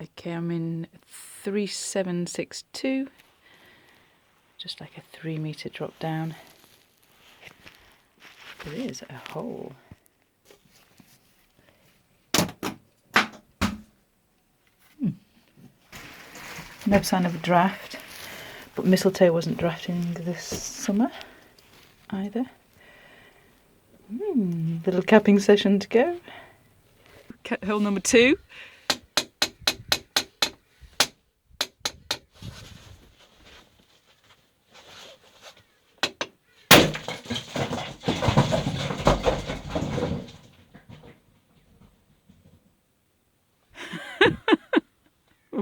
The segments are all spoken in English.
Okay, I'm in 3762, just like a 3 meter drop down. There is a hole. No sign of a draft, but mistletoe wasn't drafting this summer either. Little capping session to go. Hole number 2.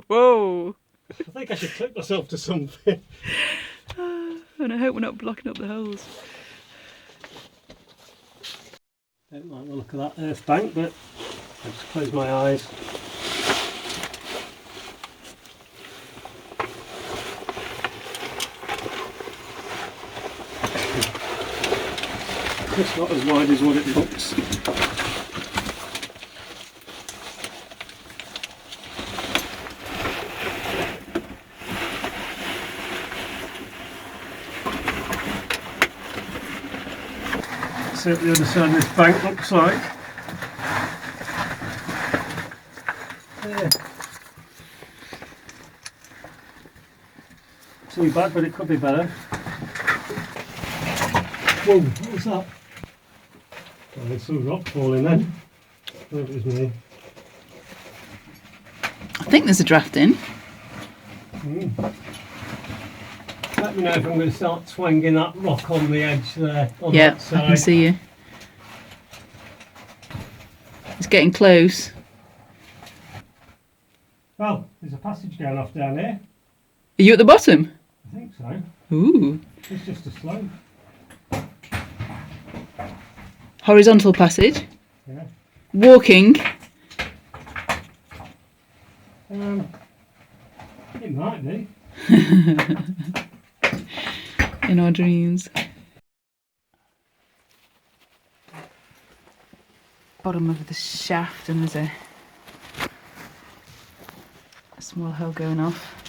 Whoa! I think I should clip myself to something. And I hope we're not blocking up the holes. Don't like the look of that earth bank, but I'll just close my eyes. It's not as wide as what it looks. See what the other side of this bank looks like. Yeah. Too bad, but it could be better. Whoa, what was that? Oh, there's some rock falling then. Oh, it was me. I think there's a draft in. Let me know if I'm going to start twanging that rock on the edge there. On Yeah, that side. I can see you. It's getting close. Well, there's a passage going off down here. Are you at the bottom? I think so. Ooh. It's just a slope. Horizontal passage. Yeah. Walking. It might be. In our dreams. Bottom of the shaft, and there's a small hole going off.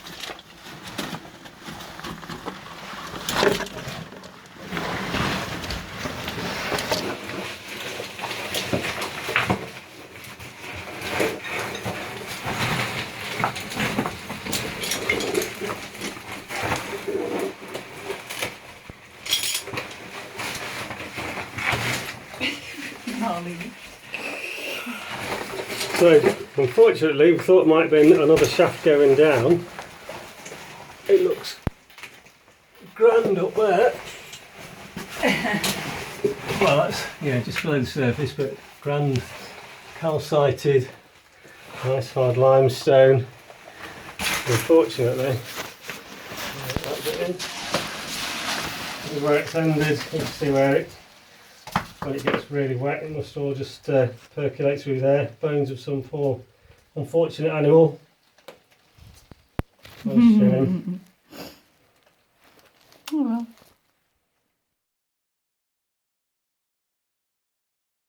So, unfortunately, we thought it might be another shaft going down. It looks grand up there. Well, that's, yeah, just below the surface, but grand calcited, nice hard limestone. Unfortunately, that bit in. This is where it's ended. You can see where it, when it gets really wet, it must all just percolate through there. Bones of some poor unfortunate animal. Nice shame.